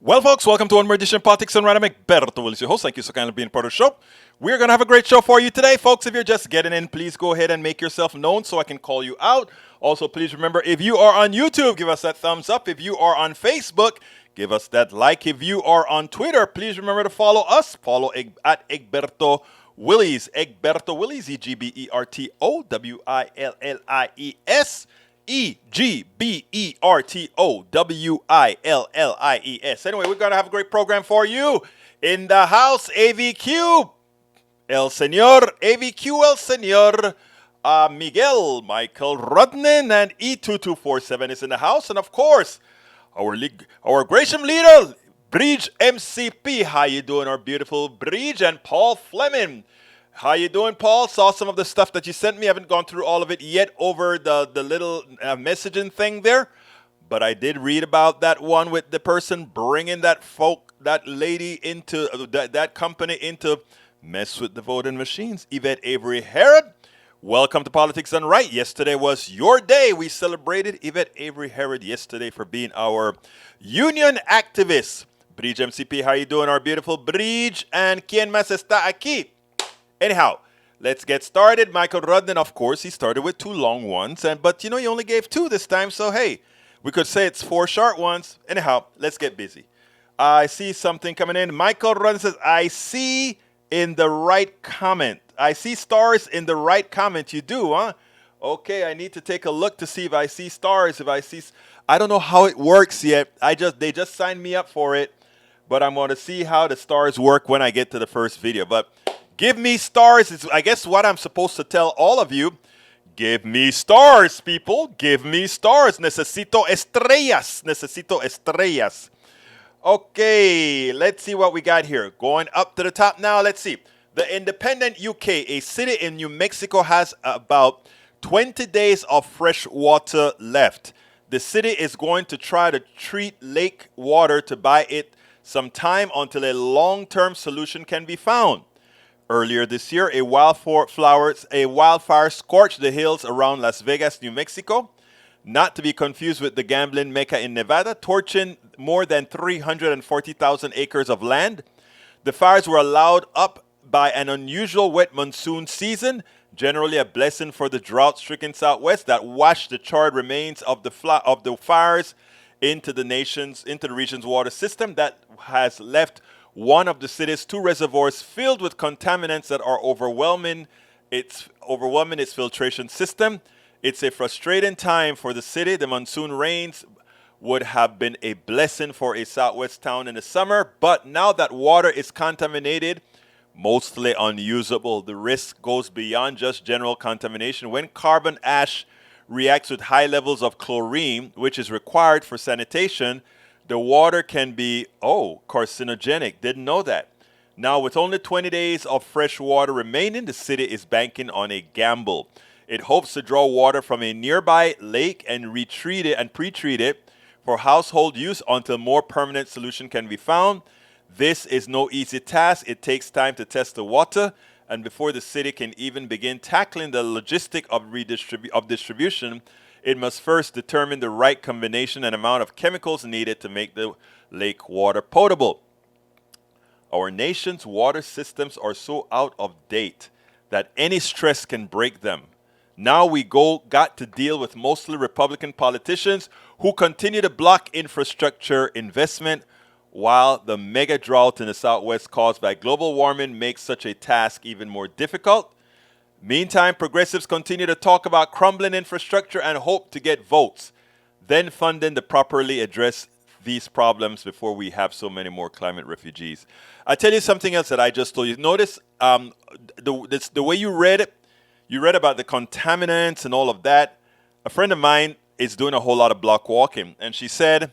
Well, folks, welcome to one more edition of Politics and Random. Egberto Willis, your host. Thank you so kindly being part of the show. We're going to have a great show for you today, folks. If you're just getting in, please go ahead and make yourself known so I can call you out. Also, please remember, if you are on YouTube, give us that thumbs up. If you are on Facebook, give us that like. If you are on Twitter, please remember to follow us. Follow at Egberto Willis. Egberto Willis, EGBERTOWILLIES. EGBERTOWILLIES. Anyway, we're going to have a great program for you. In the house, AVQ, El Señor, AVQ, El Señor, Miguel, Michael Rudnin, and E2247 is in the house. And of course, our Gresham leader, Bridge MCP. How you doing, our beautiful Bridge? And Paul Fleming. How you doing, Paul? Saw some of the stuff that you sent me. I haven't gone through all of it yet over the little messaging thing there. But I did read about that one with the person bringing that lady into that company into mess with the voting machines. Yvette Avery Herod, welcome to Politics Done Right. Yesterday was your day. We celebrated Yvette Avery Herod yesterday for being our union activist. Bridge MCP, how you doing, our beautiful Bridge? And quien más está aquí? Anyhow, let's get started. Michael Rudnin, of course, he started with two long ones, but he only gave two this time, so hey, we could say it's four short ones. Anyhow, let's get busy. I see something coming in. Michael Rudnin says, I see in the right comment. I see stars in the right comment. You do, huh? Okay, I need to take a look to see if I see stars. I don't know how it works yet. They just signed me up for it, but I'm going to see how the stars work when I get to the first video. But give me stars is, I guess, what I'm supposed to tell all of you. Give me stars, people. Give me stars. Necesito estrellas. Necesito estrellas. Okay, let's see what we got here. Going up to the top now, let's see. The Independent UK, a city in New Mexico, has about 20 days of fresh water left. The city is going to try to treat lake water to buy it some time until a long-term solution can be found. Earlier this year, a wildfire scorched the hills around Las Vegas, New Mexico, not to be confused with the gambling mecca in Nevada, torching more than 340,000 acres of land. The fires were allowed up by an unusual wet monsoon season, generally a blessing for the drought-stricken Southwest that washed the charred remains of the fires into the region's water system that has left one of the city's two reservoirs filled with contaminants that are overwhelming its filtration system. It's a frustrating time for the city. The monsoon rains would have been a blessing for a Southwest town in the summer, but now that water is contaminated, mostly unusable, the risk goes beyond just general contamination. When carbon ash reacts with high levels of chlorine, which is required for sanitation, the water can be, carcinogenic. Didn't know that. Now, with only 20 days of fresh water remaining, the city is banking on a gamble. It hopes to draw water from a nearby lake and pre-treat it for household use until more permanent solution can be found. This is no easy task. It takes time to test the water, and before the city can even begin tackling the logistic of distribution, it must first determine the right combination and amount of chemicals needed to make the lake water potable. Our nation's water systems are so out of date that any stress can break them. Now we got to deal with mostly Republican politicians who continue to block infrastructure investment, while the mega drought in the Southwest caused by global warming makes such a task even more difficult. Meantime, progressives continue to talk about crumbling infrastructure and hope to get votes, then funding to properly address these problems before we have so many more climate refugees. I tell you something else that I just told you. Notice the way you read it. You read about the contaminants and all of that. A friend of mine is doing a whole lot of block walking, and she said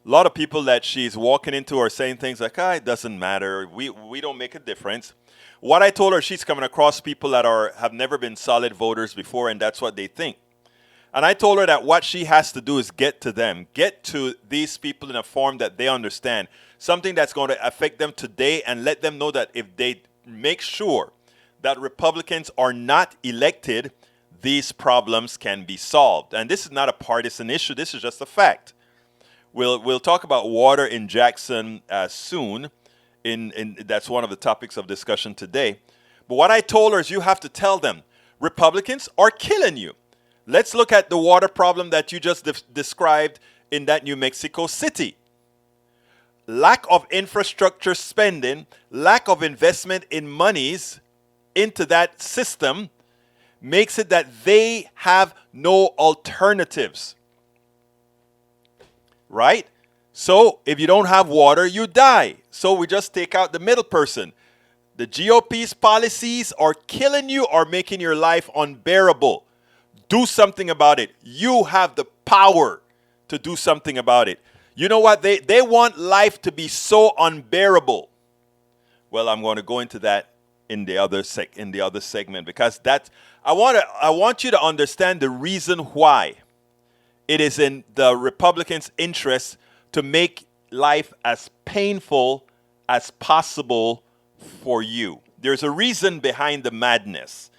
a lot of people that she's walking into are saying things like, it doesn't matter. We don't make a difference. What I told her, she's coming across people that have never been solid voters before, and that's what they think. And I told her that what she has to do is get to these people in a form that they understand, something that's going to affect them today, and let them know that if they make sure that Republicans are not elected, these problems can be solved. And this is not a partisan issue. This is just a fact. We'll talk about water in Jackson soon. That's one of the topics of discussion today. But what I told her is you have to tell them Republicans are killing you. Let's look at the water problem that you just described in that New Mexico City. Lack of infrastructure spending, lack of investment in monies into that system makes it that they have no alternatives. Right? So if you don't have water, you die. So we just take out the middle person. The GOP's policies are killing you or making your life unbearable. Do something about it. You have the power to do something about it. You know what? They want life to be so unbearable. Well, I'm going to go into that in the other segment because I want you to understand the reason why it is in the Republicans' interest to make life as painful as possible for you. There's a reason behind the madness.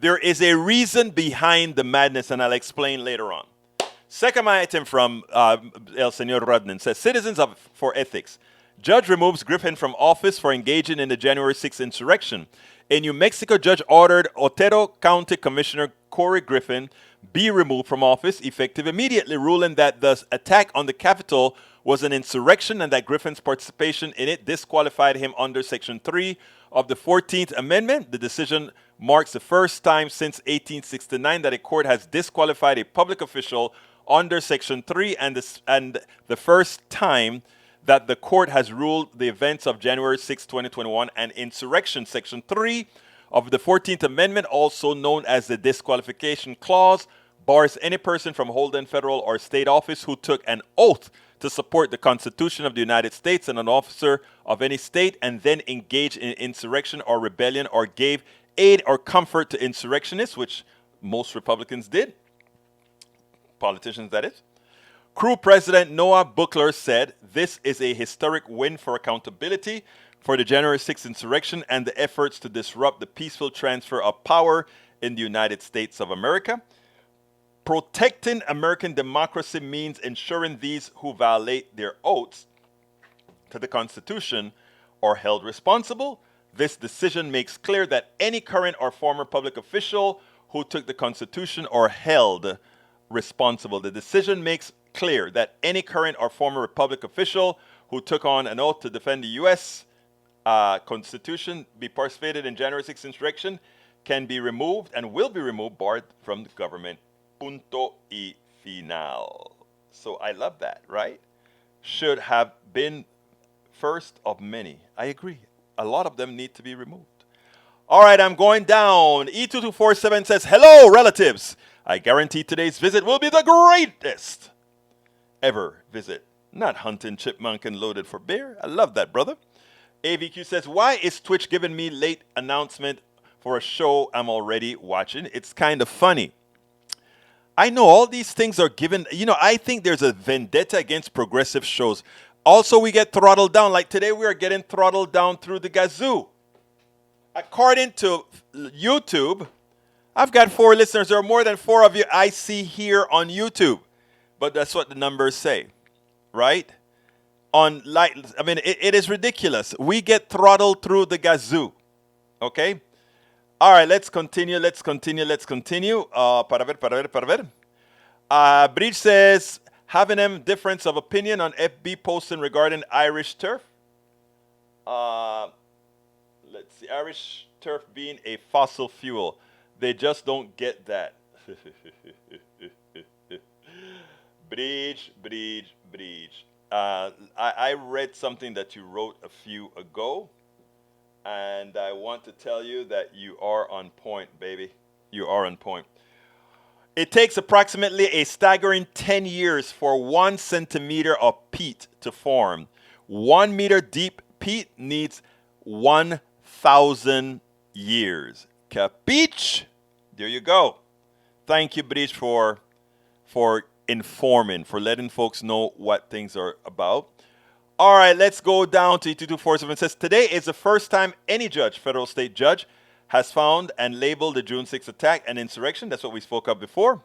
There is a reason behind the madness, and I'll explain later on. Second item from El Señor Rodnan says, Citizens for Ethics. Judge removes Griffin from office for engaging in the January 6th insurrection. A New Mexico judge ordered Otero County Commissioner Corey Griffin be removed from office, effective immediately, ruling that the attack on the Capitol was an insurrection and that Griffin's participation in it disqualified him under Section 3 of the 14th Amendment. The decision marks the first time since 1869 that a court has disqualified a public official under Section 3 and the first time that the court has ruled the events of January 6, 2021 an insurrection. Section 3 of the 14th Amendment, also known as the Disqualification Clause, bars any person from holding federal or state office who took an oath to support the Constitution of the United States and an officer of any state and then engaged in insurrection or rebellion or gave aid or comfort to insurrectionists, which most Republicans did. Politicians, that is. Crew President Noah Buckler said, this is a historic win for accountability for the January 6th insurrection and the efforts to disrupt the peaceful transfer of power in the United States of America. Protecting American democracy means ensuring these who violate their oaths to the Constitution are held responsible. This decision makes clear that any current or former public official who took the Constitution are held responsible. The decision makes clear that any current or former Republic official who took on an oath to defend the U.S. Constitution, be participated in January 6th insurrection, can be removed and will be removed, barred from the government. Punto y final. So I love that, right? Should have been first of many. I agree. A lot of them need to be removed. All right, I'm going down. E2247 says, hello, relatives. I guarantee today's visit will be the greatest ever visit. Not hunting chipmunk and loaded for bear. I love that, brother. AVQ says, why is Twitch giving me late announcement for a show I'm already watching? It's kind of funny. I know all these things are given. I think there's a vendetta against progressive shows. Also, we get throttled down. Like today, we are getting throttled down through the gazoo. According to YouTube, I've got 4 listeners. There are more than 4 of you I see here on YouTube. But that's what the numbers say, right? It is ridiculous. We get throttled through the gazoo. Okay? All right, let's continue. Para ver. Bridge says, having a difference of opinion on FB posting regarding Irish turf. Let's see. Irish turf being a fossil fuel. They just don't get that. Breach. I read something that you wrote a few ago, and I want to tell you that you are on point, baby. You are on point. It takes approximately a staggering 10 years for 1 centimeter of peat to form. 1 meter deep peat needs 1,000 years. Capiche? There you go. Thank you, Breach, for informing, for letting folks know what things are about. All right, let's go down to 2247. It says, today is the first time any judge, federal state judge, has found and labeled the June 6th attack an insurrection. That's what we spoke of before.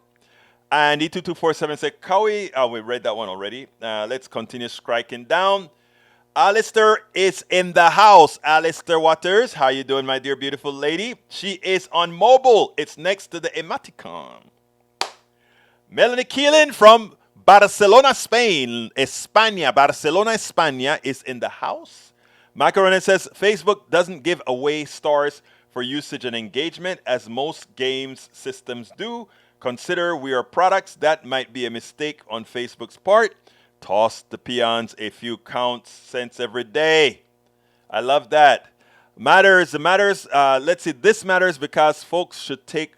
And E2247 said, Cowie, we read that one already. Let's continue striking down. Alistair is in the house. Alistair Waters, how you doing, my dear beautiful lady? She is on mobile. It's next to the emoticon. Melanie Keelan from Barcelona, Spain. Barcelona, España is in the house. Macaronin says, Facebook doesn't give away stars for usage and engagement as most games systems do. Consider we are products. That might be a mistake on Facebook's part. Toss the peons a few cents every day. I love that. Matters. Let's see. This matters because folks should take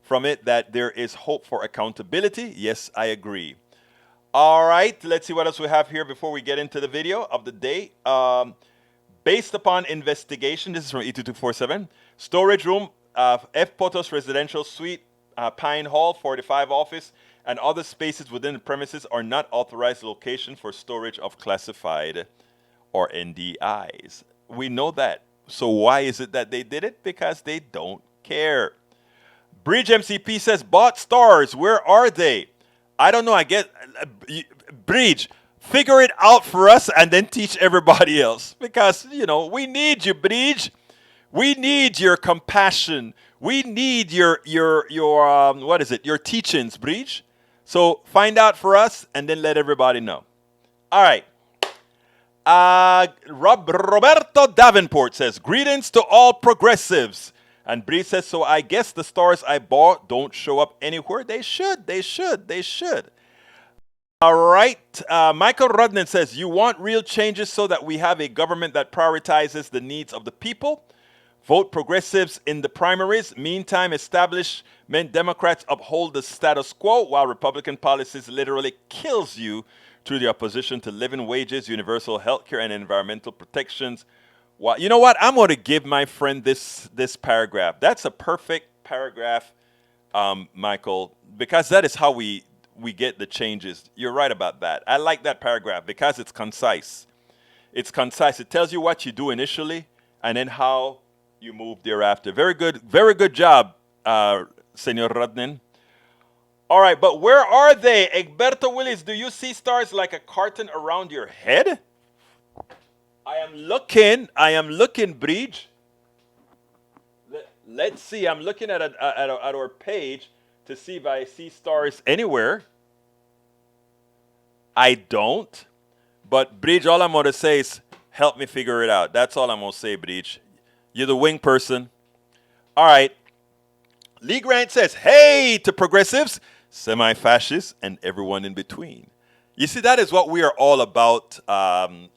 from it that there is hope for accountability. Yes, I agree. All right. Let's see what else we have here before we get into the video of the day. Based upon investigation, this is from E2247. Storage room, F. Potos Residential Suite, Pine Hall, 45 office, and other spaces within the premises are not authorized location for storage of classified or NDIs. We know that. So why is it that they did it? Because they don't care. Bridge MCP says, bought stars, where are they? I don't know. I get Bridge, figure it out for us and then teach everybody else. Because, we need you, Bridge. We need your compassion. We need your teachings, Bridge. So find out for us and then let everybody know. All right. Roberto Davenport says, greetings to all progressives. And Bree says, so I guess the stars I bought don't show up anywhere. They should. All right. Michael Rudnan says, you want real changes so that we have a government that prioritizes the needs of the people? Vote progressives in the primaries. Meantime, establishment Democrats uphold the status quo while Republican policies literally kills you through the opposition to living wages, universal health care, and environmental protections. Well, you know what? I'm going to give my friend this paragraph. That's a perfect paragraph, Michael, because that is how we get the changes. You're right about that. I like that paragraph because it's concise. It's concise. It tells you what you do initially and then how you move thereafter. Very good job, Senor Rudnin. All right, but where are they? Egberto Willis, do you see stars like a carton around your head? I am looking, Bridge. Let's see. I'm looking at our page to see if I see stars anywhere. I don't. But Bridge, all I'm going to say is help me figure it out. That's all I'm going to say, Bridge. You're the wing person. All right. Lee Grant says, hey to progressives, semi-fascists, and everyone in between. You see, that is what we are all about,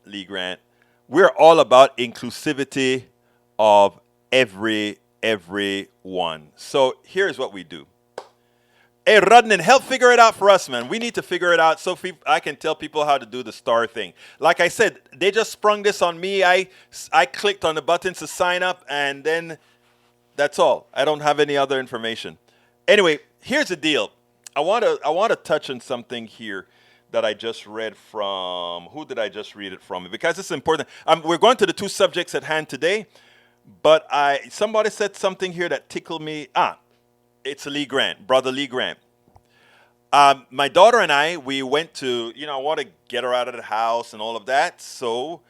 Lee Grant. We're all about inclusivity of everyone. So here's what we do. Hey, Rudnin, help figure it out for us, man. We need to figure it out so I can tell people how to do the star thing. Like I said, they just sprung this on me. I clicked on the buttons to sign up, and then that's all. I don't have any other information. Anyway, here's the deal. I want to touch on something here that I just read from. Who did I just read it from? Because it's important. We're going to the two subjects at hand today, but somebody said something here that tickled me. It's Lee Grant, brother Lee Grant. My daughter and I, we went to, I want to get her out of the house and all of that. So,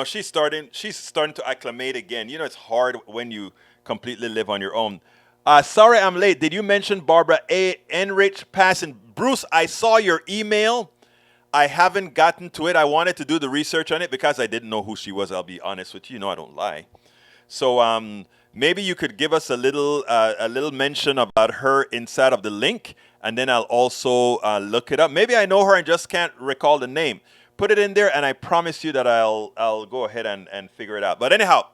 she's starting to acclimate again. It's hard when you completely live on your own. Sorry I'm late. Did you mention Barbara A. Enrich passing? Bruce, I saw your email. I haven't gotten to it. I wanted to do the research on it because I didn't know who she was. I'll be honest with you. I don't lie. So maybe you could give us a little mention about her inside of the link, and then I'll also look it up. Maybe I know her and just can't recall the name. Put it in there, and I promise you that I'll go ahead and figure it out. But anyhow,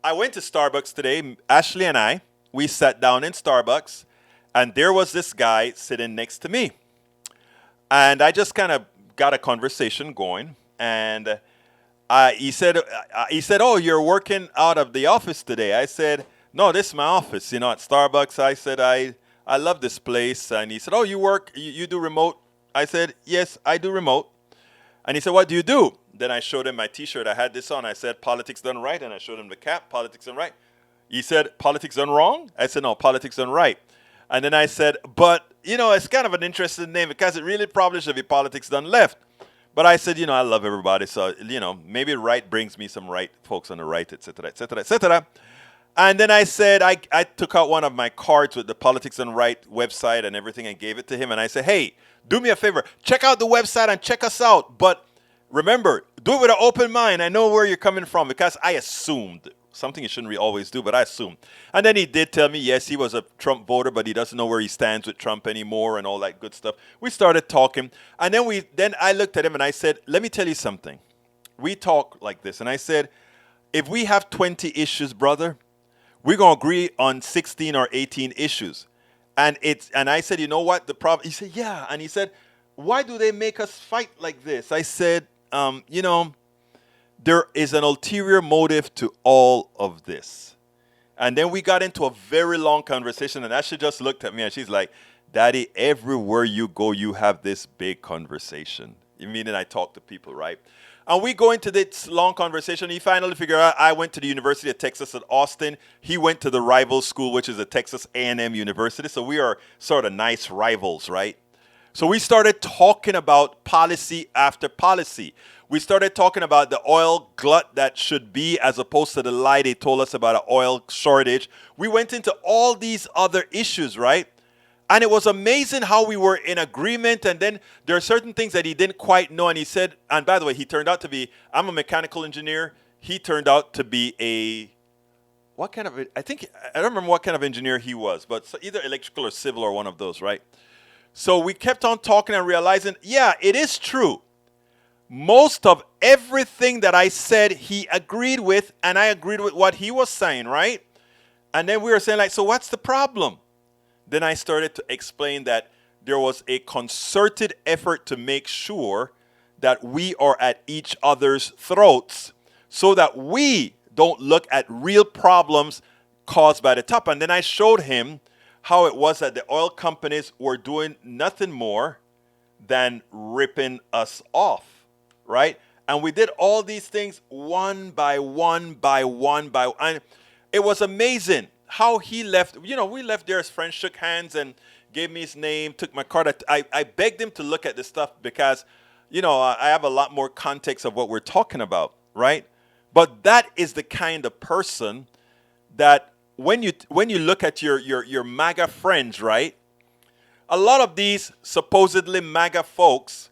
I went to Starbucks today. Ashley and I, we sat down in Starbucks, and there was this guy sitting next to me. And I just kind of got a conversation going, and he said, oh, you're working out of the office today. I said, no, this is my office, at Starbucks. I said, I love this place. And he said, oh, you do remote? I said, yes, I do remote. And he said, what do you do? Then I showed him my T-shirt. I had this on. I said, politics done right. And I showed him the cap, politics done right. He said, politics done wrong? I said, no, politics done right. And then I said, but, it's kind of an interesting name because it really probably should be politics done left. But I said, I love everybody. So, maybe right brings me some right folks on the right, et cetera, et cetera, et cetera. And then I said, I took out one of my cards with the Politics and Right website and everything and gave it to him. And I said, hey, do me a favor. Check out the website and check us out. But remember, do it with an open mind. I know where you're coming from because I assumed something you shouldn't really always do, but I assumed. And then he did tell me, yes, he was a Trump voter, but he doesn't know where he stands with Trump anymore and all that good stuff. We started talking. And then I looked at him and I said, let me tell you something. We talk like this. And I said, if we have 20 issues, brother, we're going to agree on 16 or 18 issues. And I said, you know what? The problem, he said, yeah. And he said, why do they make us fight like this? I said, there is an ulterior motive to all of this. And then we got into a very long conversation, and Ashley just looked at me and she's like, Daddy, everywhere you go, you have this big conversation. Meaning I talk to people, right? And we go into this long conversation. He finally figured out I went to the University of Texas at Austin. He went to the rival school, which is a Texas A&M University. So we are sort of nice rivals, right? So we started talking about policy after policy. We started talking about the oil glut that should be as opposed to the lie they told us about an oil shortage. We went into all these other issues, right? And it was amazing how we were in agreement. And then there are certain things that he didn't quite know. And he said, and by the way, he turned out to be, I'm a mechanical engineer. He turned out to be I don't remember what kind of engineer he was, but either electrical or civil or one of those, right? So we kept on talking and realizing, yeah, it is true. Most of everything that I said, he agreed with, and I agreed with what he was saying, right? And then we were saying, like, so what's the problem? Then I started to explain that there was a concerted effort to make sure that we are at each other's throats so that we don't look at real problems caused by the top. And then I showed him how it was that the oil companies were doing nothing more than ripping us off, right? And we did all these things one by one by one by one. And it was amazing how he left. We left there as friends, shook hands and gave me his name, took my card. I begged him to look at the stuff because, I have a lot more context of what we're talking about, right? But that is the kind of person that when you look at your MAGA friends, right? A lot of these supposedly MAGA folks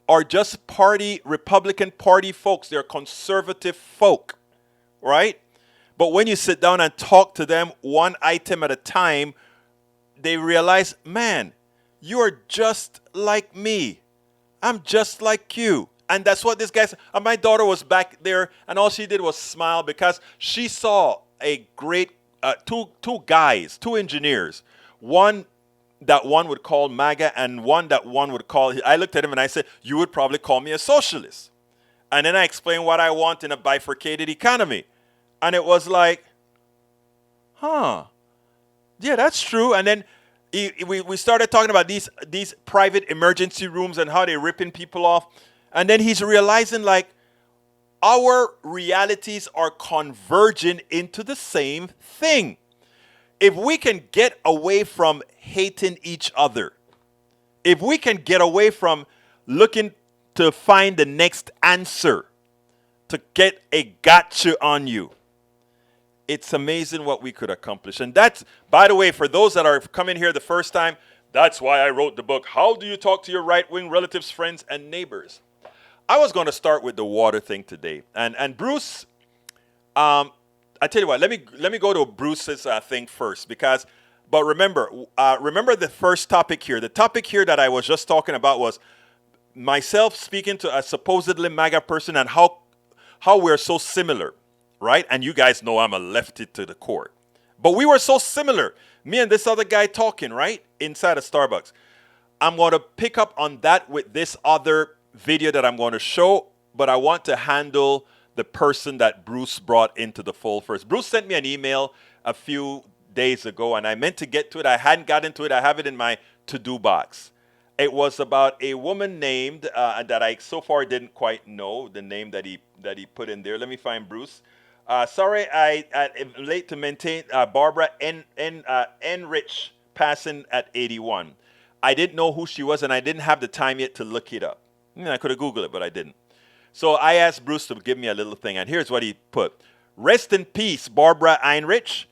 are just Republican Party folks. They're conservative folk, right? But when you sit down and talk to them one item at a time, they realize, man, you are just like me. I'm just like you. And that's what this guy said. And my daughter was back there, and all she did was smile because she saw a great two engineers. One that one would call MAGA and one that one would call, I looked at him and I said, you would probably call me a socialist. And then I explained what I want in a bifurcated economy. And it was like, yeah, that's true. And then we started talking about these private emergency rooms and how they're ripping people off. And then he's realizing, like, our realities are converging into the same thing. If we can get away from hating each other, if we can get away from looking to find the next answer, to get a gotcha on you, it's amazing what we could accomplish. And that's, by the way, for those that are coming here the first time, that's why I wrote the book, How Do You Talk to Your Right-Wing Relatives, Friends, and Neighbors? I was going to start with the water thing today. And Bruce, I tell you what, let me go to Bruce's thing first. But remember the first topic here. The topic here that I was just talking about was myself speaking to a supposedly MAGA person and how we're so similar, right? And you guys know I'm a lefty to the core. But we were so similar. Me and this other guy talking, right? Inside a Starbucks. I'm going to pick up on that with this other video that I'm going to show, but I want to handle the person that Bruce brought into the fold first. Bruce sent me an email a few days ago, and I meant to get to it. I hadn't gotten to it. I have it in my to-do box. It was about a woman named, that I so far didn't quite know the name that he put in there. Let me find Bruce. Sorry, I'm late to maintain. Barbara Enrich passing at 81. I didn't know who she was, and I didn't have the time yet to look it up. I could have Googled it, but I didn't. So I asked Bruce to give me a little thing, and here's what he put. Rest in peace, Barbara Heinrich,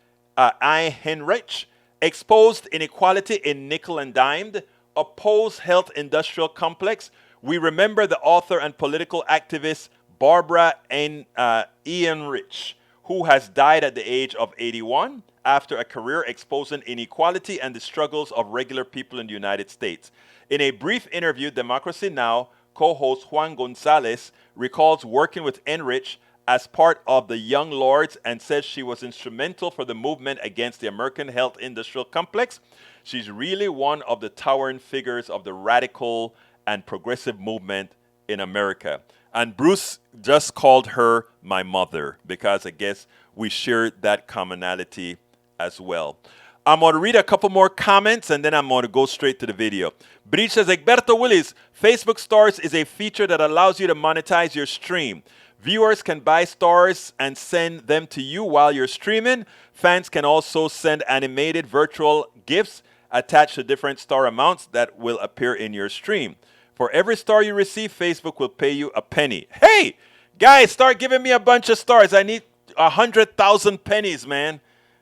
exposed inequality in nickel and dimed, opposed health industrial complex. We remember the author and political activist Barbara Heinrich, who has died at the age of 81 after a career exposing inequality and the struggles of regular people in the United States. In a brief interview, Democracy Now! Co-host Juan Gonzalez recalls working with Heinrich as part of the Young Lords and says she was instrumental for the movement against the American health industrial complex. She's really one of the towering figures of the radical and progressive movement in America. And Bruce just called her my mother because I guess we shared that commonality as well. I'm going to read a couple more comments and then I'm going to go straight to the video. Bridge says, Egberto Willis, Facebook Stars is a feature that allows you to monetize your stream. Viewers can buy stars and send them to you while you're streaming. Fans can also send animated virtual gifts attached to different star amounts that will appear in your stream. For every star you receive, Facebook will pay you a penny. Hey, guys, start giving me a bunch of stars. I need 100,000 pennies, man.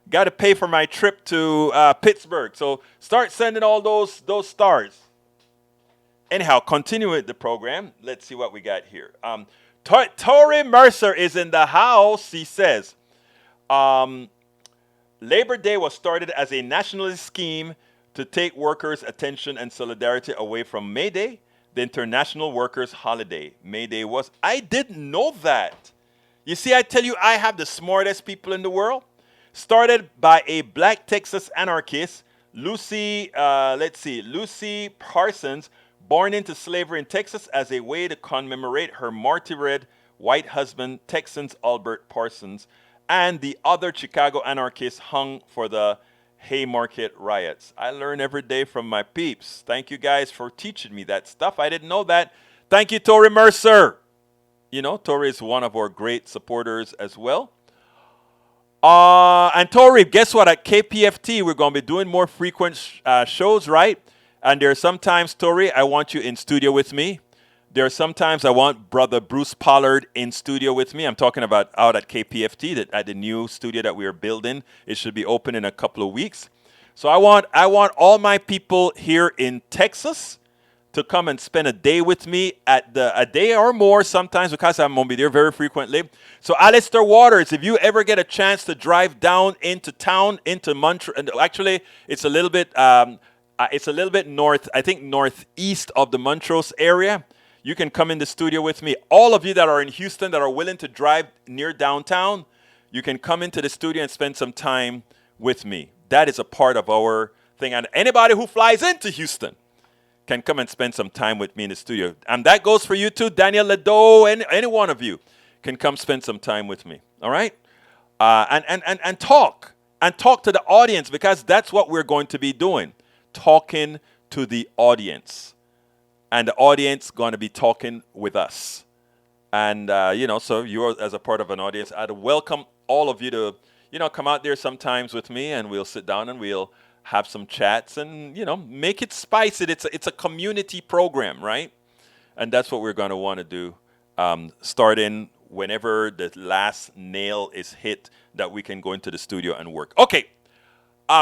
Got to pay for my trip to Pittsburgh. So start sending all those stars. Anyhow, continue with the program. Let's see what we got here. Tori Mercer is in the house. He says, Labor Day was started as a nationalist scheme to take workers' attention and solidarity away from May Day, the international workers' holiday. May Day was. I didn't know that. You see, I tell you, I have the smartest people in the world. Started by a black Texas anarchist, Lucy Parsons, born into slavery in Texas as a way to commemorate her martyred white husband, Texans Albert Parsons, and the other Chicago anarchists hung for the Haymarket riots. I learn every day from my peeps. Thank you guys for teaching me that stuff. I didn't know that. Thank you, Tori Mercer. You know, Tori is one of our great supporters as well. And Tori, guess what? At KPFT, we're going to be doing more frequent shows, right? And there are sometimes, Tori, I want you in studio with me. There are sometimes I want Brother Bruce Pollard in studio with me. I'm talking about out at KPFT, at the new studio that we are building. It should be open in a couple of weeks. So I want all my people here in Texas to come and spend a day with me a day or more sometimes because I'm going to be there very frequently. So Alistair Waters, if you ever get a chance to drive down into town, into Montreal, actually it's a little bit north, I think northeast of the Montrose area, you can come in the studio with me. All of you that are in Houston that are willing to drive near downtown, you can come into the studio and spend some time with me. That is a part of our thing. And anybody who flies into Houston can come and spend some time with me in the studio. And that goes for you too, Daniel Ledo, and any one of you can come spend some time with me. All right? And talk to the audience because that's what we're going to be doing. Talking to the audience. And the audience going to be talking with us. And, so you're as a part of an audience, I'd welcome all of you to, come out there sometimes with me and we'll sit down and we'll have some chats and, make it spicy. It's a community program, right? And that's what we're going to want to do, starting whenever the last nail is hit that we can go into the studio and work. Okay,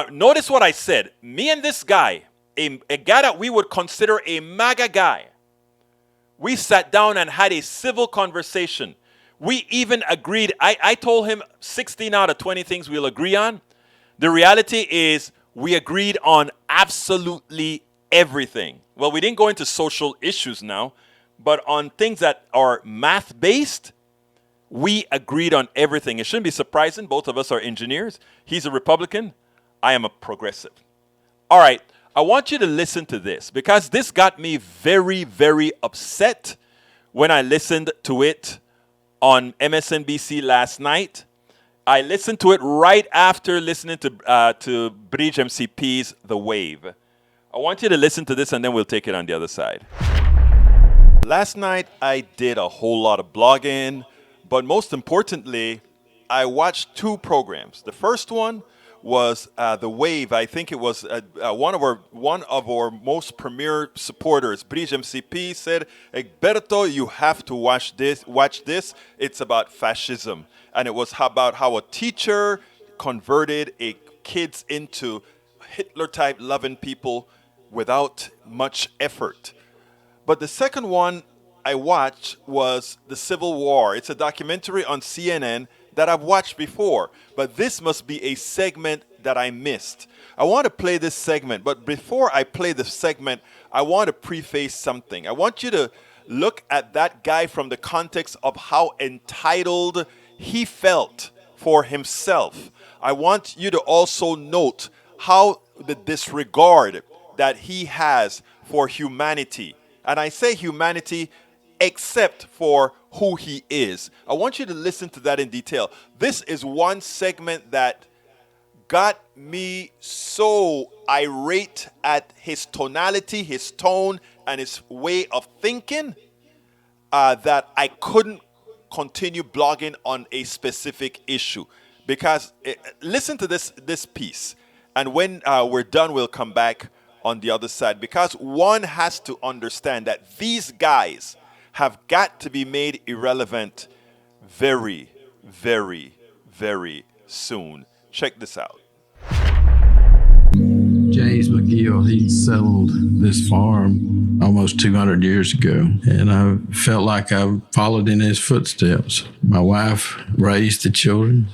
notice what I said. Me and this guy, a guy that we would consider a MAGA guy, we sat down and had a civil conversation. We even agreed. I told him 16 out of 20 things we'll agree on. The reality is, we agreed on absolutely everything. Well, we didn't go into social issues now, but on things that are math-based, we agreed on everything. It shouldn't be surprising. Both of us are engineers. He's a Republican. I am a progressive. All right. I want you to listen to this because this got me very, very upset when I listened to it on MSNBC last night. I listened to it right after listening to Bridge MCP's The Wave. I want you to listen to this and then we'll take it on the other side. Last night I did a whole lot of blogging, but most importantly, I watched two programs. The first one was the wave. I think it was one of our most premier supporters, Bridge MCP, said, "Egberto, you have to watch this. Watch this. It's about fascism." And it was about how a teacher converted a kids into Hitler-type loving people without much effort. But the second one I watched was The Civil War. It's a documentary on CNN that I've watched before, but this must be a segment that I missed. I want to play this segment, but before I play the segment, I want to preface something. I want you to look at that guy from the context of how entitled he felt for himself. I want you to also note how the disregard that he has for humanity. And I say humanity except for who he is. I want you to listen to that in detail. This is one segment that got me so irate at his tonality, his tone, and his way of thinking that I couldn't continue blogging on a specific issue. Because listen to this piece, and when we're done, we'll come back on the other side. Because one has to understand that these guys have got to be made irrelevant very, very, very soon. Check this out. James McGill, he settled this farm almost 200 years ago, and I felt like I followed in his footsteps. My wife raised the children.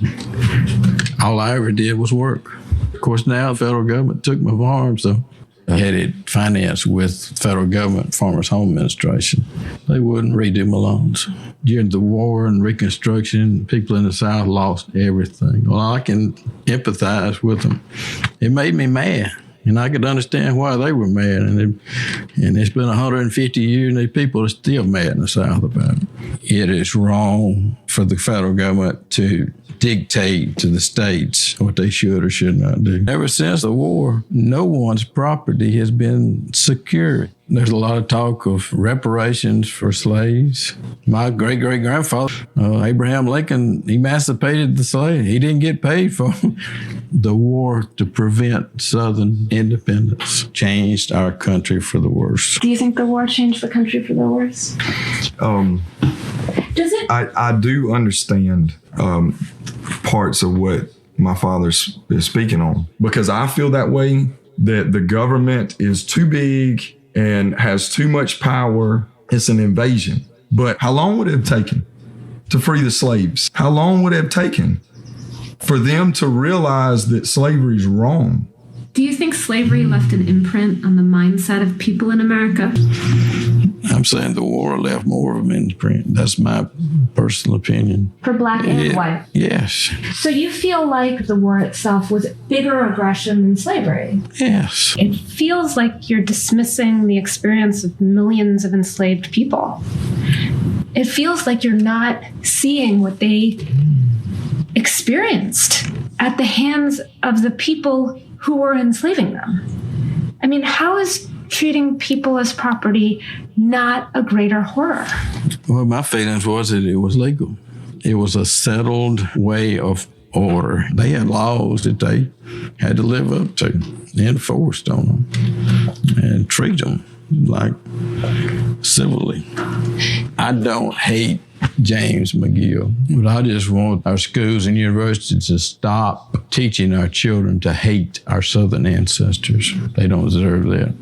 All I ever did was work. Of course, now the federal government took my farm, so I had it financed with federal government Farmers Home Administration. They wouldn't redo my loans. During the war and Reconstruction, people in the South lost everything. Well, I can empathize with them. It made me mad, and I could understand why they were mad. And it's been 150 years, and these people are still mad in the South about it. It is wrong for the federal government to dictate to the states what they should or should not do. Ever since the war, no one's property has been secured. There's a lot of talk of reparations for slaves. My great-great-grandfather, Abraham Lincoln, emancipated the slaves. He didn't get paid for the war to prevent Southern independence. Changed our country for the worse. Do you think the war changed the country for the worse? Does it? I do understand parts of what my father is speaking on, because I feel that way, that the government is too big and has too much power. It's an invasion. But how long would it have taken to free the slaves? How long would it have taken for them to realize that slavery is wrong? Do you think slavery left an imprint on the mindset of people in America? I'm saying the war left more of an imprint. That's my personal opinion. For black and white? Yes. So you feel like the war itself was bigger aggression than slavery? Yes. It feels like you're dismissing the experience of millions of enslaved people. It feels like you're not seeing what they experienced at the hands of the people who were enslaving them. I mean, how is treating people as property not a greater horror? Well, my feelings was that it was legal. It was a settled way of order. They had laws that they had to live up to, enforced on them, and treat them like civilly. I don't hate James McGill, but I just want our schools and universities to stop teaching our children to hate our Southern ancestors. They don't deserve that.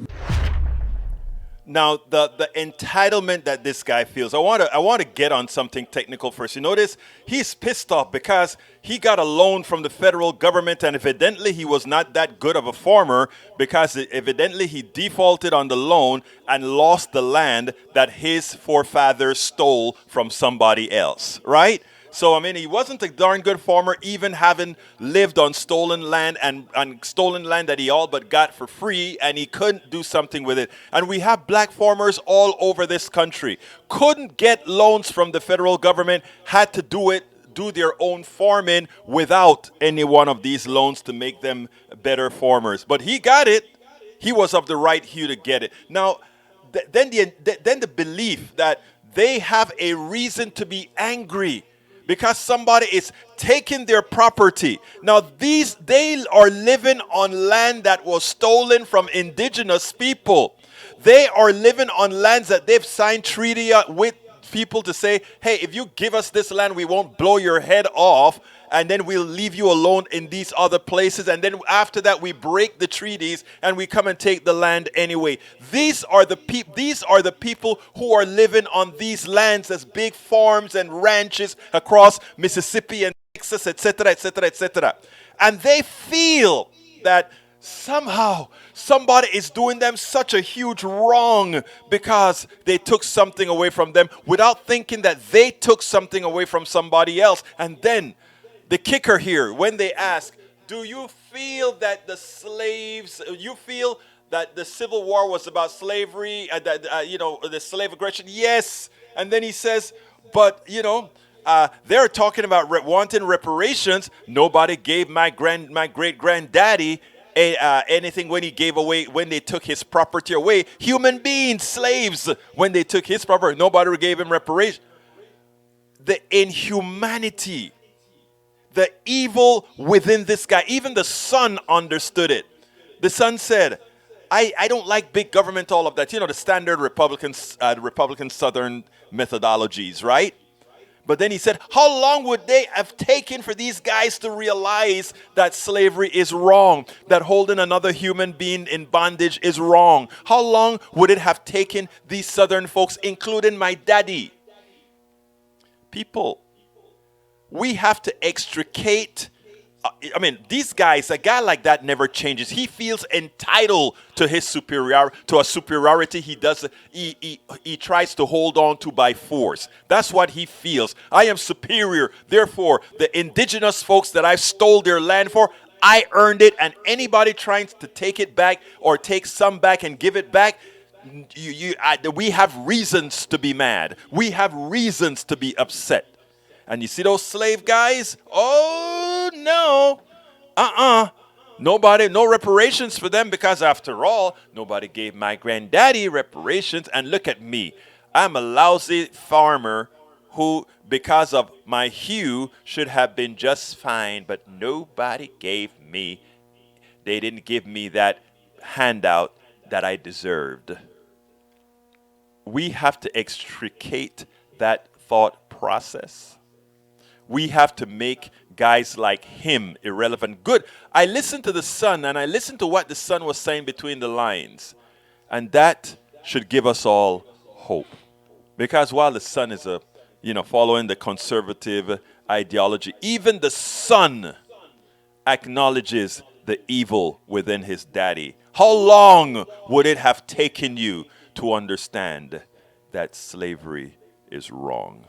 Now, the entitlement that this guy feels, I want to get on something technical first. You notice he's pissed off because he got a loan from the federal government, and evidently he was not that good of a farmer, because evidently he defaulted on the loan and lost the land that his forefathers stole from somebody else, right? So, I mean, he wasn't a darn good farmer, even having lived on stolen land and stolen land that he all but got for free, and he couldn't do something with it. And we have black farmers all over this country. Couldn't get loans from the federal government, had to do their own farming without any one of these loans to make them better farmers. But he got it. He was of the right hue to get it. Now, then the belief that they have a reason to be angry because somebody is taking their property. Now they are living on land that was stolen from indigenous people. They are living on lands that they've signed treaty with people to say, hey, if you give us this land, we won't blow your head off, and then we'll leave you alone in these other places. And then after that, we break the treaties and we come and take the land anyway. These are the people who are living on these lands as big farms and ranches across Mississippi and Texas, etc., etc., etc. And they feel that somehow somebody is doing them such a huge wrong because they took something away from them without thinking that they took something away from somebody else. And then the kicker here, when they ask, do you feel that the Civil War was about slavery, the slave aggression? Yes. And then he says, but they're talking about wanting reparations. Nobody gave my great granddaddy anything when they took his property away. Human beings, slaves, when they took his property, nobody gave him reparation. The inhumanity, the evil within this guy, even the son understood it. The son said, I don't like big government, all of that. The standard Republican Southern methodologies, right? But then he said, how long would they have taken for these guys to realize that slavery is wrong, that holding another human being in bondage is wrong? How long would it have taken these Southern folks, including my daddy? People, we have to extricate. These guys, a guy like that never changes. He feels entitled to his superiority. He tries to hold on to by force. That's what he feels. I am superior. Therefore, the indigenous folks that I stole their land for, I earned it. And anybody trying to take it back or take some back and give it back, we have reasons to be mad. We have reasons to be upset. And you see those slave guys? Oh, no. Nobody, no reparations for them, because after all, nobody gave my granddaddy reparations. And look at me. I'm a lousy farmer who, because of my hue, should have been just fine. But nobody they didn't give me that handout that I deserved. We have to extricate that thought process. We have to make guys like him irrelevant. Good. I listened to the son, and I listened to what the son was saying between the lines. And that should give us all hope. Because while the son is following the conservative ideology, even the son acknowledges the evil within his daddy. How long would it have taken you to understand that slavery is wrong?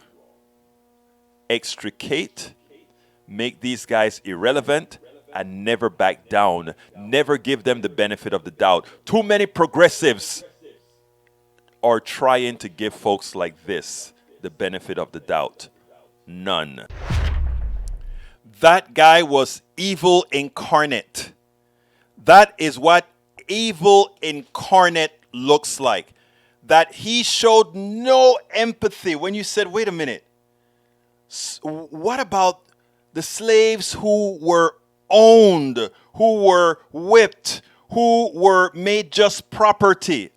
Extricate, make these guys irrelevant, and never back down. Never give them the benefit of the doubt. Too many progressives are trying to give folks like this the benefit of the doubt. None. That guy was evil incarnate. That is what evil incarnate looks like. That he showed no empathy when you said, wait a minute. What about the slaves who were owned, who were whipped, who were made just property?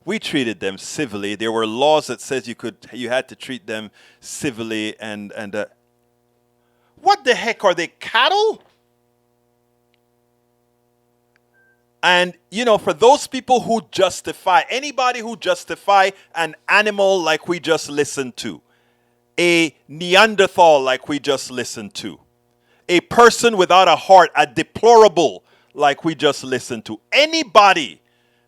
We treated them civilly. There were laws that says you had to treat them civilly, and what the heck are they, cattle? And for those people who justify, anybody who justify an animal like we just listened to, a Neanderthal like we just listened to, a person without a heart, a deplorable like we just listened to, anybody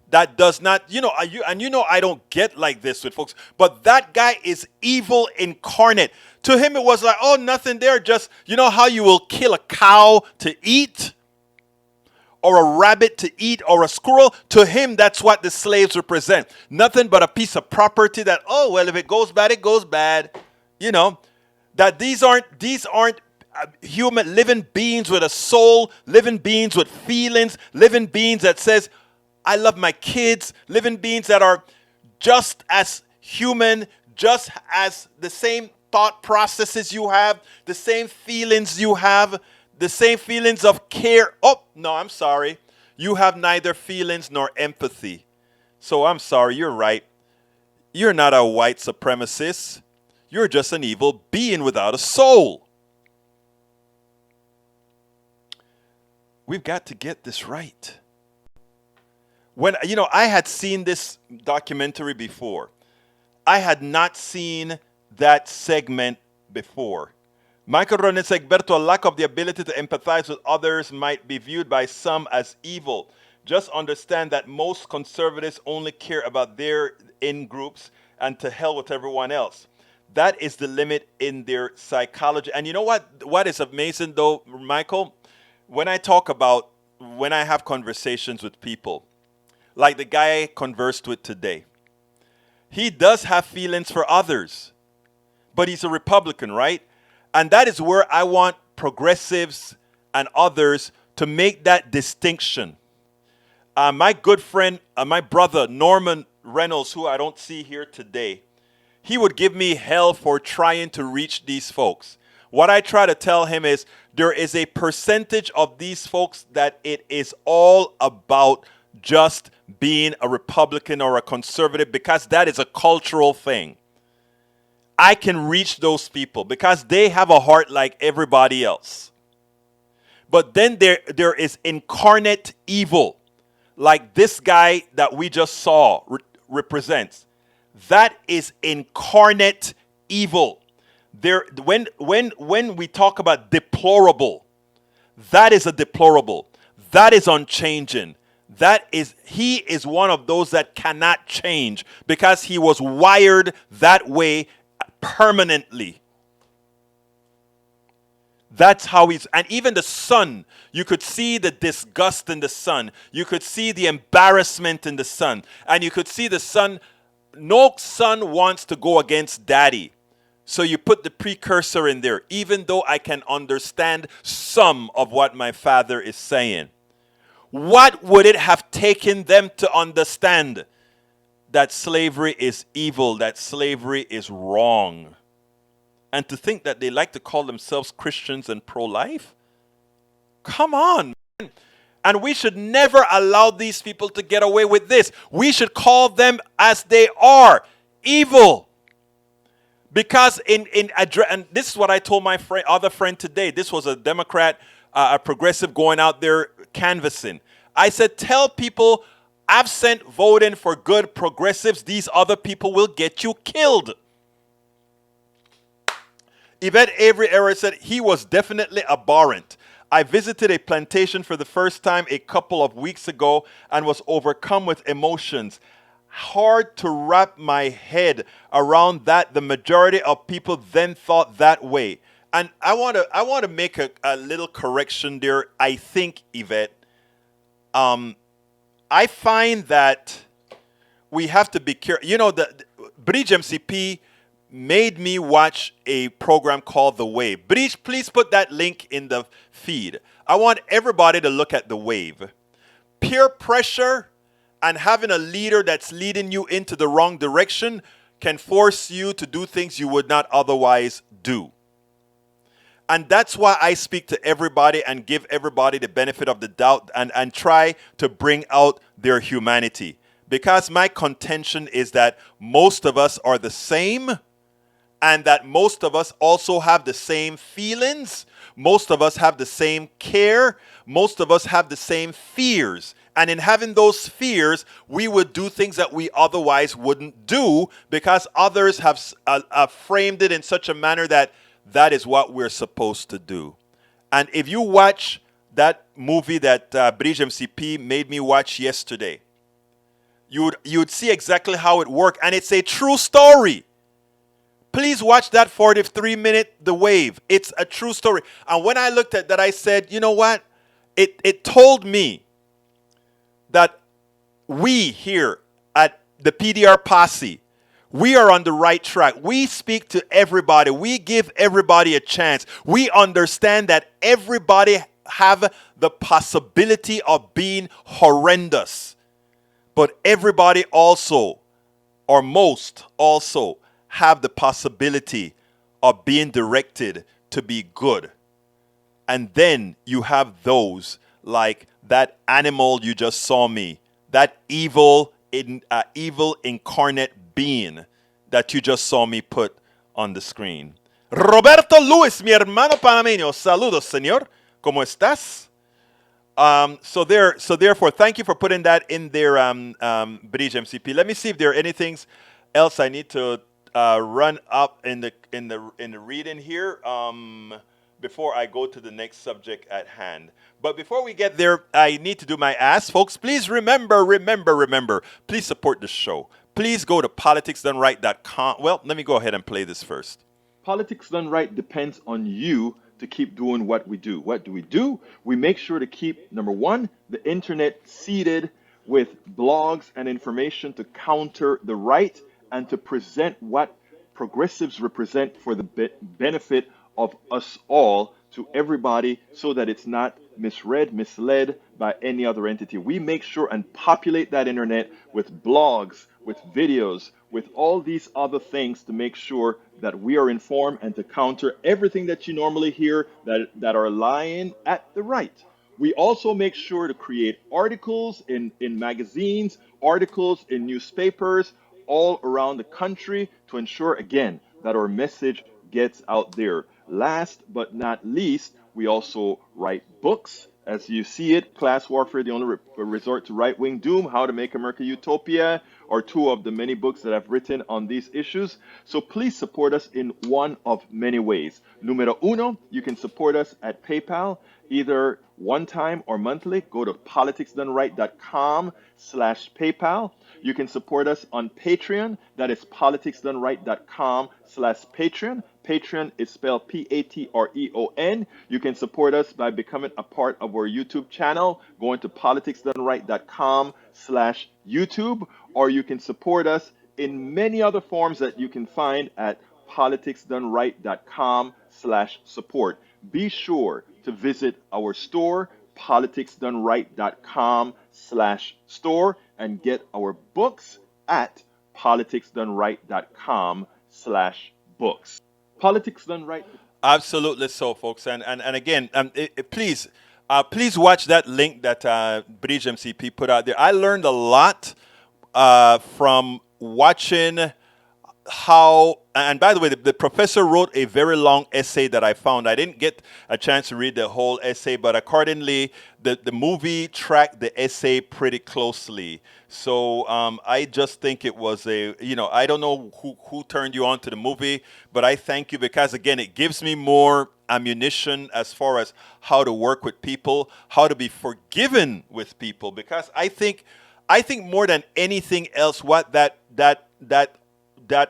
that does not, I don't get like this with folks, but that guy is evil incarnate. To him it was like, oh, nothing there, just, how you will kill a cow to eat, or a rabbit to eat, or a squirrel. To him, that's what the slaves represent. Nothing but a piece of property that, oh, well, if it goes bad, it goes bad. That these aren't human living beings with a soul, living beings with feelings, living beings that says, I love my kids, living beings that are just as human, just as the same thought processes you have, the same feelings you have, the same feelings of care. Oh, no, I'm sorry. You have neither feelings nor empathy. So I'm sorry, you're right. You're not a white supremacist. You're just an evil being without a soul. We've got to get this right. When, I had seen this documentary before. I had not seen that segment before. Michael Ronen said, Egberto, a lack of the ability to empathize with others might be viewed by some as evil. Just understand that most conservatives only care about their in-groups and to hell with everyone else. That is the limit in their psychology. And you know what is amazing though, Michael? When I have conversations with people, like the guy I conversed with today, he does have feelings for others, but he's a Republican, right? And that is where I want progressives and others to make that distinction. My good friend, my brother, Norman Reynolds, who I don't see here today, he would give me hell for trying to reach these folks. What I try to tell him is there is a percentage of these folks that it is all about just being a Republican or a conservative, because that is a cultural thing. I can reach those people because they have a heart like everybody else. But then there is incarnate evil, like this guy that we just saw represents. That is incarnate evil. When we talk about deplorable, that is a deplorable. That is unchanging. He is one of those that cannot change because he was wired that way permanently. That's how and even the son, you could see the disgust in the son. You could see the embarrassment in the son. And you could see the son, no son wants to go against daddy. So you put the precursor in there, even though I can understand some of what my father is saying. What would it have taken them to understand that slavery is evil, that slavery is wrong? And to think that they like to call themselves Christians and pro-life? Come on, man. And we should never allow these people to get away with this. We should call them as they are, evil. Because and this is what I told my other friend today. This was a Democrat, a progressive going out there canvassing. I said, tell people absent voting for good progressives, these other people will get you killed. Yvette Avery Era said he was definitely abhorrent. I visited a plantation for the first time a couple of weeks ago and was overcome with emotions. Hard to wrap my head around that the majority of people then thought that way. And I want to make a little correction there. I think, Yvette, I find that we have to be careful. The Bridge MCP made me watch a program called The Wave. Bridge, please put that link in the feed. I want everybody to look at The Wave. Peer pressure and having a leader that's leading you into the wrong direction can force you to do things you would not otherwise do. And that's why I speak to everybody and give everybody the benefit of the doubt and try to bring out their humanity. Because my contention is that most of us are the same, and that most of us also have the same feelings. Most of us have the same care. Most of us have the same fears. And in having those fears, we would do things that we otherwise wouldn't do because others have framed it in such a manner that that is what we're supposed to do. And if you watch that movie that Bridge MCP made me watch yesterday, you would see exactly how it worked. And it's a true story. Please watch that 43-minute The Wave. It's a true story. And when I looked at that, I said, you know what? It told me that we here at the PDR Posse, we are on the right track. We speak to everybody. We give everybody a chance. We understand that everybody have the possibility of being horrendous. But everybody also, or most also, have the possibility of being directed to be good. And then you have those like that animal you just saw me, that evil incarnate being that you just saw me put on the screen. Roberto Luis, mi hermano panameño, saludos, señor. ¿Cómo estás? So therefore, thank you for putting that in there, Bridge MCP. Let me see if there are anything else I need to run up in the reading here before I go to the next subject at hand. But before we get there, I need to do my ask, folks. Please remember. Please support the show. Please go to politicsdoneright.com. Well, let me go ahead and play this first. Politics Done Right depends on you to keep doing what we do. What do? We make sure to keep, number one, the internet seeded with blogs and information to counter the right and to present what progressives represent for the benefit of us all to everybody so that it's not misread, misled by any other entity. We make sure and populate that internet with blogs, with videos, with all these other things to make sure that we are informed and to counter everything that you normally hear that are lying at the right. We also make sure to create articles in magazines, articles in newspapers all around the country to ensure, again, that our message gets out there. Last but not least, we also write books. As you see it, Class Warfare, the only resort to right-wing doom, How to Make America Utopia, are two of the many books that I've written on these issues. So please support us in one of many ways. Numero uno, you can support us at PayPal, either one time or monthly. Go to politicsdoneright.com/PayPal. You can support us on Patreon. That is politicsdoneright.com/Patreon. Patreon is spelled Patreon. You can support us by becoming a part of our YouTube channel, going to politicsdoneright.com/YouTube, or you can support us in many other forms that you can find at politicsdoneright.com/support. Be sure to visit our store, politicsdoneright.com/store, and get our books at politicsdoneright.com/books. Politics Done Right. Absolutely so, folks. And again, please watch that link that Bridge MCP put out there. I learned a lot from watching how, and by the way, the professor wrote a very long essay that I found. I didn't get a chance to read the whole essay, but accordingly, the movie tracked the essay pretty closely. So I just think it was I don't know who turned you on to the movie, but I thank you because, again, it gives me more ammunition as far as how to work with people, how to be forgiven with people, because I think more than anything else, what that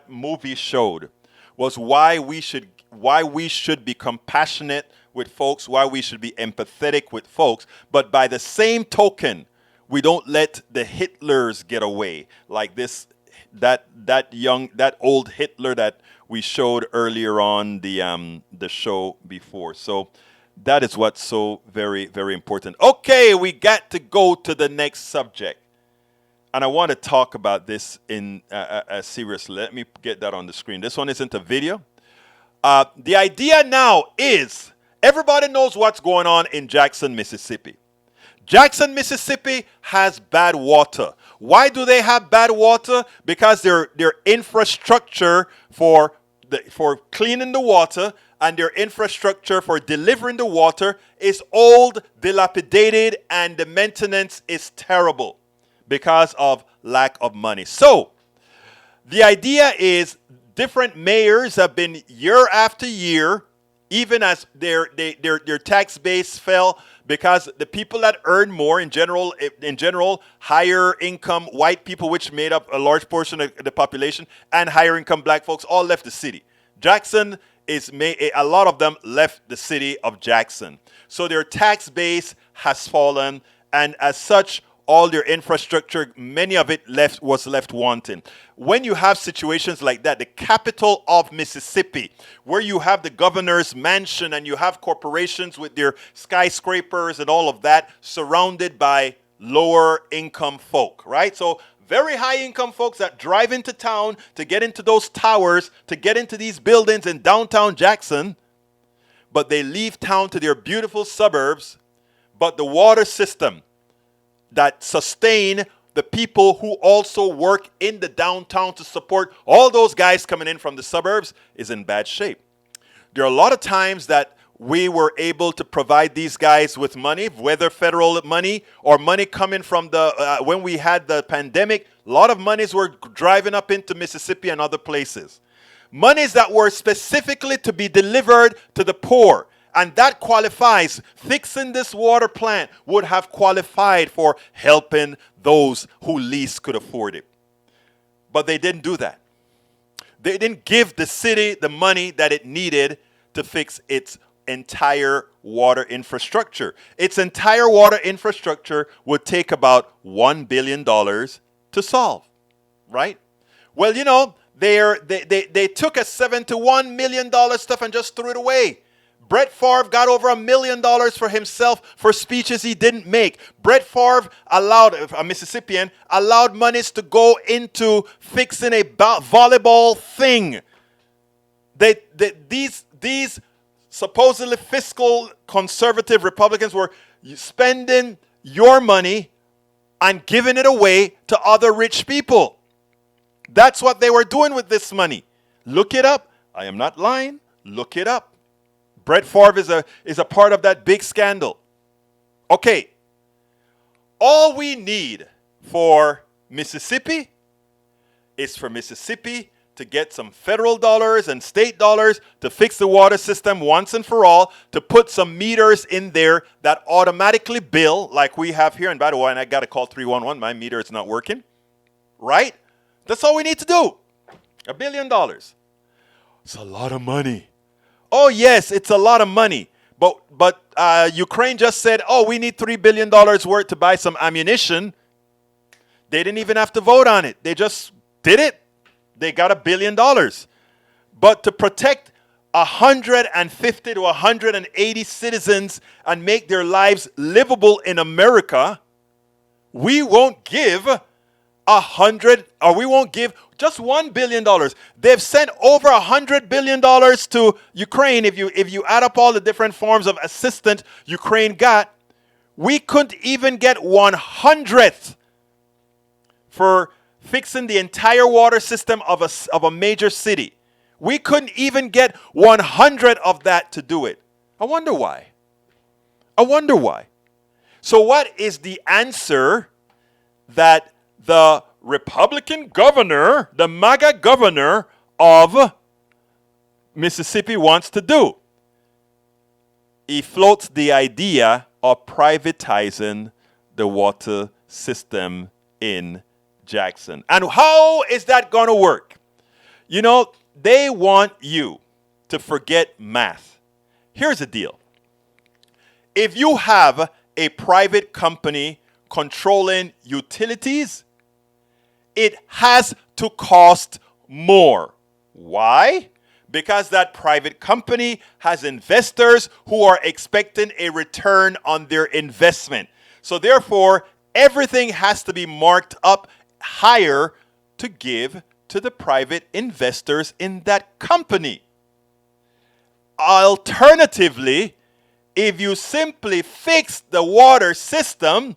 movie showed was why we should be compassionate with folks, why we should be empathetic with folks, but by the same token, we don't let the Hitlers get away like that old Hitler that we showed earlier on the show before. So that is what's so very, very important. Okay, we got to go to the next subject. And I want to talk about this in seriously. Let me get that on the screen. This one isn't a video. The idea now is everybody knows what's going on in Jackson, Mississippi. Jackson, Mississippi has bad water. Why do they have bad water? Because their infrastructure for cleaning the water and their infrastructure for delivering the water is old, dilapidated, and the maintenance is terrible because of lack of money. So the idea is different mayors have been year after year, even as their tax base fell, because the people that earn more in general, higher income white people, which made up a large portion of the population, and higher income black folks all left the city. Jackson a lot of them left the city of Jackson. So their tax base has fallen, and as such, all their infrastructure, many of it was left wanting. When you have situations like that, the capital of Mississippi, where you have the governor's mansion and you have corporations with their skyscrapers and all of that, surrounded by lower income folk, right? So very high income folks that drive into town to get into those towers, to get into these buildings in downtown Jackson, but they leave town to their beautiful suburbs, but the water system that sustain the people who also work in the downtown to support all those guys coming in from the suburbs is in bad shape. There are a lot of times that we were able to provide these guys with money, whether federal money or money coming from the, when we had the pandemic, a lot of monies were driving up into Mississippi and other places. Monies that were specifically to be delivered to the poor. And that qualifies. Fixing this water plant would have qualified for helping those who least could afford it. But they didn't do that. They didn't give the city the money that it needed to fix its entire water infrastructure. Its entire water infrastructure would take about $1 billion to solve, right? Well, you know, they took a $71 million stuff and just threw it away. Brett Favre got over $1 million for himself for speeches he didn't make. Brett Favre allowed, a Mississippian, allowed monies to go into fixing a volleyball thing. These supposedly fiscal conservative Republicans were spending your money and giving it away to other rich people. That's what they were doing with this money. Look it up. I am not lying. Look it up. Brett Favre is a part of that big scandal. Okay. All we need for Mississippi is for Mississippi to get some federal dollars and state dollars to fix the water system once and for all, to put some meters in there that automatically bill like we have here. And by the way, I got to call 311. My meter is not working. Right? That's all we need to do. $1 billion. It's a lot of money. Oh, yes, it's a lot of money. But Ukraine just said, oh, we need $3 billion worth to buy some ammunition. They didn't even have to vote on it. They just did it. They got $1 billion. But to protect 150 to 180 citizens and make their lives livable in America, we won't give just $1 billion. They've sent over $100 billion to Ukraine. If you add up all the different forms of assistance Ukraine got, we couldn't even get 1/100th for fixing the entire water system of a major city. We couldn't even get 1/100 of that to do it. I wonder why. So what is the answer that the Republican governor, the MAGA governor of Mississippi wants to do? He floats the idea of privatizing the water system in Jackson. And how is that going to work? You know, they want you to forget math. Here's the deal. If you have a private company controlling utilities, it has to cost more. Why? Because that private company has investors who are expecting a return on their investment. So therefore, everything has to be marked up higher to give to the private investors in that company. Alternatively, if you simply fix the water system,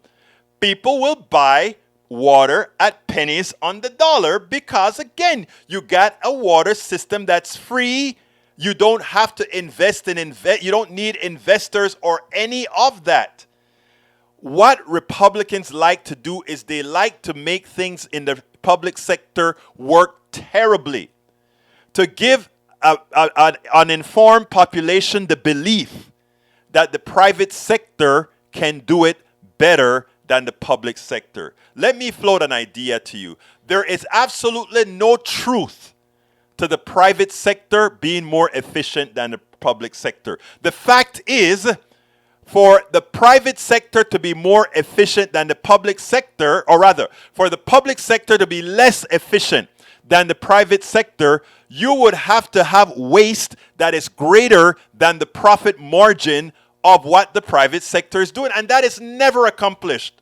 people will buy water at pennies on the dollar because, again, you got a water system that's free. You don't have to invest you don't need investors or any of that. What Republicans like to do is they like to make things in the public sector work terribly. To give an informed population the belief that the private sector can do it better than the public sector. Let me float an idea to you. There is absolutely no truth to the private sector being more efficient than the public sector. The fact is, for the private sector to be more efficient than the public sector, or rather, for the public sector to be less efficient than the private sector, you would have to have waste that is greater than the profit margin of what the private sector is doing. And that is never accomplished.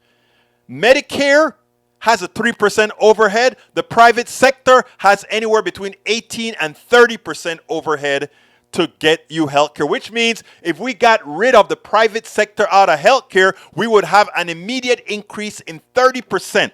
Medicare has a 3% overhead. The private sector has anywhere between 18 and 30% overhead to get you healthcare, which means if we got rid of the private sector out of healthcare, we would have an immediate increase in 30%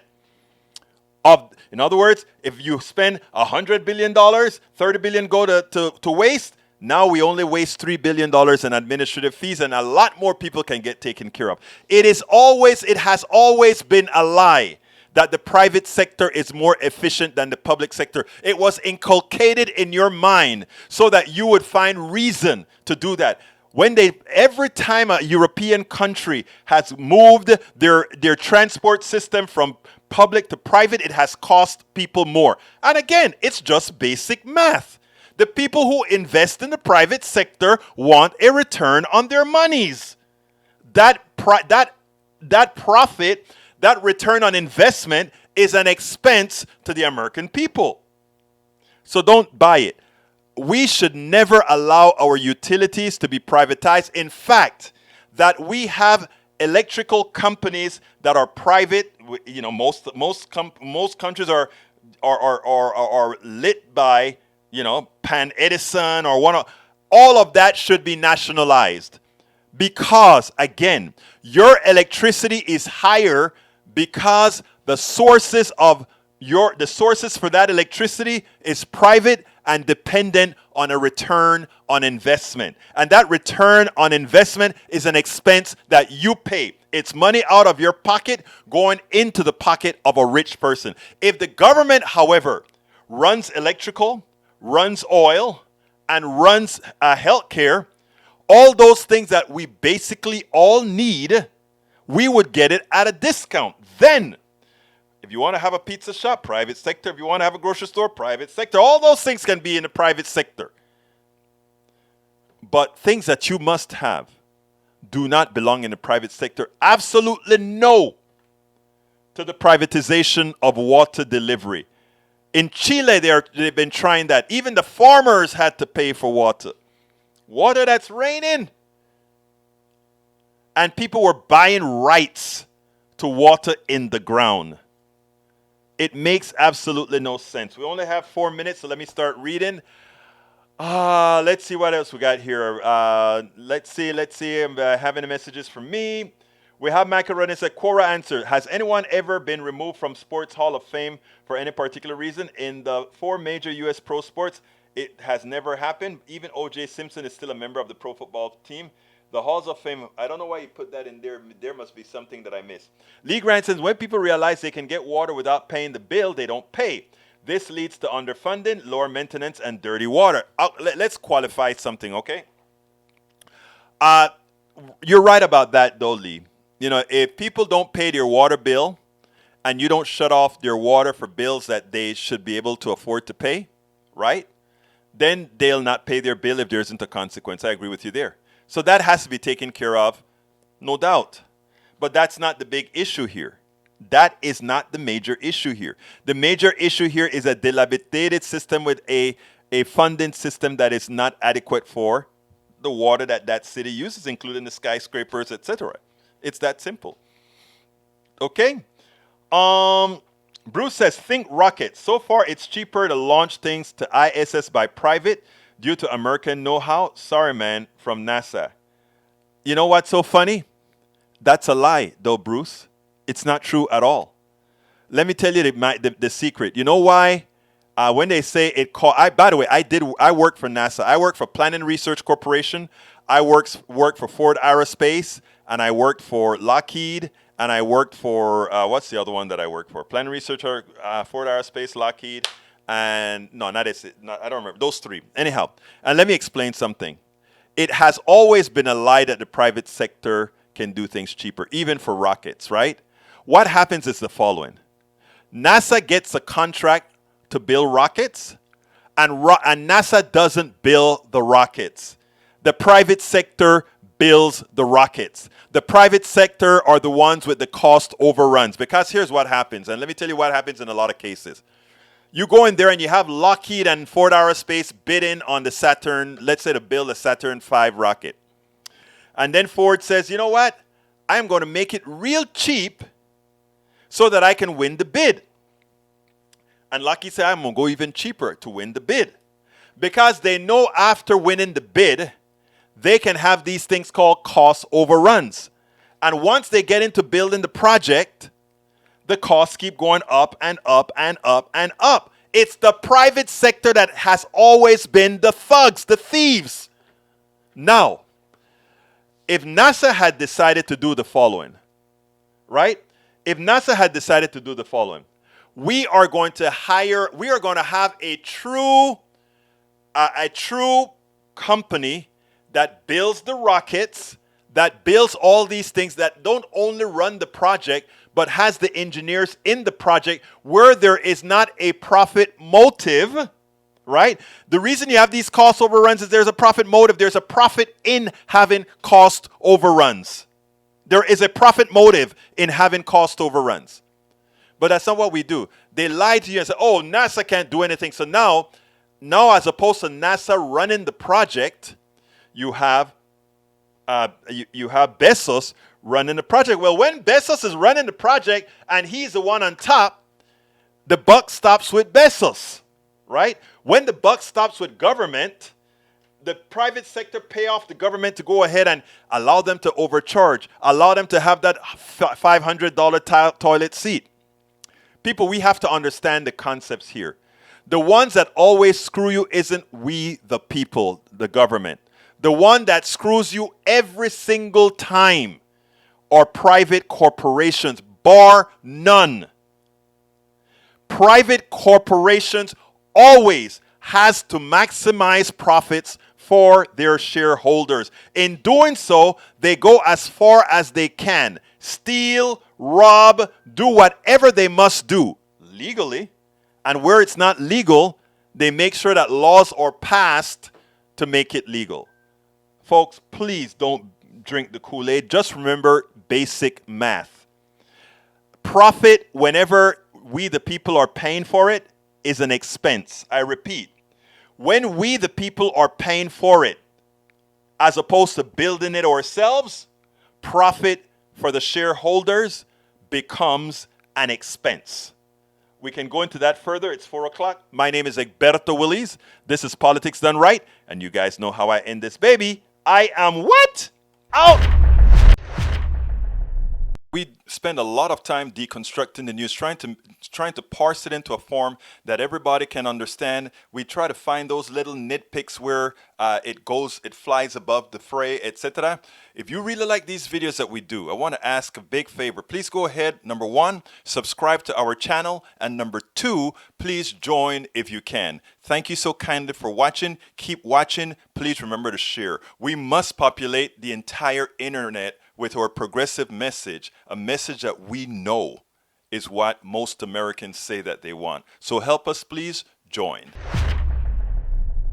of, in other words, if you spend $100 billion, $30 billion go to waste. Now we only waste $3 billion in administrative fees, and a lot more people can get taken care of. It has always been a lie that the private sector is more efficient than the public sector. It was inculcated in your mind so that you would find reason to do that. Every time a European country has moved their transport system from public to private, it has cost people more. And again, it's just basic math. The people who invest in the private sector want a return on their monies. That profit, that return on investment is an expense to the American people. So don't buy it. We should never allow our utilities to be privatized. In fact, that we have electrical companies that are private. You know, most countries are lit by, you know, Pan Edison or all of that should be nationalized. Because again, your electricity is higher because the sources for that electricity is private and dependent on a return on investment. And that return on investment is an expense that you pay. It's money out of your pocket going into the pocket of a rich person. If the government, however, runs electrical, runs oil, and runs healthcare, all those things that we basically all need, we would get it at a discount. Then, if you want to have a pizza shop, private sector. If you want to have a grocery store, private sector. All those things can be in the private sector. But things that you must have do not belong in the private sector. Absolutely no to the privatization of water delivery. In Chile, they've been trying that. Even the farmers had to pay for water. Water that's raining. And people were buying rights to water in the ground. It makes absolutely no sense. We only have 4 minutes, so let me start reading. Let's see what else we got here. Let's see. I'm having the messages from me. We have Michael Rudden said, Quora answer. Has anyone ever been removed from Sports Hall of Fame for any particular reason? In the 4 major U.S. pro sports, it has never happened. Even O.J. Simpson is still a member of the pro football team. The Halls of Fame, I don't know why you put that in there. There must be something that I missed. Lee Grant says, when people realize they can get water without paying the bill, they don't pay. This leads to underfunding, lower maintenance, and dirty water. Let's qualify something, okay? You're right about that, though, Lee. You know, if people don't pay their water bill and you don't shut off their water for bills that they should be able to afford to pay, right? Then they'll not pay their bill if there isn't a consequence. I agree with you there. So that has to be taken care of, no doubt. But that's not the big issue here. That is not the major issue here. The major issue here is a dilapidated system with a funding system that is not adequate for the water that city uses, including the skyscrapers, etc. It's that simple. Okay? Bruce says, think rockets. So far, it's cheaper to launch things to ISS by private due to American know-how. Sorry, man, from NASA. You know what's so funny? That's a lie, though, Bruce. It's not true at all. Let me tell you the secret. You know why? When they say it by the way, I work for NASA. I work for Planning Research Corporation. I worked for Ford Aerospace, and I worked for Lockheed, and I worked for, what's the other one that I worked for? Planning Research, Ford Aerospace, Lockheed, and no, not it. I don't remember. Those three. Anyhow, and let me explain something. It has always been a lie that the private sector can do things cheaper, even for rockets, right? What happens is the following. NASA gets a contract to build rockets, and NASA doesn't build the rockets. The private sector builds the rockets. The private sector are the ones with the cost overruns, because here's what happens, and let me tell you what happens in a lot of cases. You go in there and you have Lockheed and Ford Aerospace bidding on the Saturn, let's say to build a Saturn V rocket. And then Ford says, you know what? I'm going to make it real cheap so that I can win the bid. And Lucky said, I'm going to go even cheaper to win the bid. Because they know after winning the bid, they can have these things called cost overruns. And once they get into building the project, the costs keep going up and up and up and up. It's the private sector that has always been the thugs, the thieves. Now, if NASA had decided to do the following, right? If NASA had decided to do the following, we are going to have a true company that builds the rockets, that builds all these things, that don't only run the project, but has the engineers in the project, where there is not a profit motive, right? The reason you have these cost overruns is there's a profit motive. There's a profit in having cost overruns. There is a profit motive in having cost overruns. But that's not what we do. They lie to you and say, oh, NASA can't do anything. So now as opposed to NASA running the project, you have Bezos running the project. Well, when Bezos is running the project and he's the one on top, the buck stops with Bezos, right? When the buck stops with government, the private sector pay off the government to go ahead and allow them to overcharge, allow them to have that $500 toilet seat. People, we have to understand the concepts here. The ones that always screw you isn't we, the people, the government. The one that screws you every single time are private corporations, bar none. Private corporations always has to maximize profits for their shareholders. In doing so, they go as far as they can. Steal, rob, do whatever they must do legally. And where it's not legal, they make sure that laws are passed to make it legal. Folks, please don't drink the Kool-Aid. Just remember basic math. Profit, whenever we the people are paying for it, is an expense. I repeat, when we the people are paying for it, as opposed to building it ourselves, profit for the shareholders becomes an expense. We can go into that further. It's 4 o'clock. My name is Egberto Willies. This is Politics Done Right. And you guys know how I end this baby. I am what? Out! We spend a lot of time deconstructing the news, trying to parse it into a form that everybody can understand. We try to find those little nitpicks where it flies above the fray, etc. If you really like these videos that we do, I want to ask a big favor. Please go ahead, number one, subscribe to our channel, and number two, please join if you can. Thank you so kindly for watching. Keep watching. Please remember to share. We must populate the entire internet with our progressive message, a message that we know is what most Americans say that they want. So help us, please join.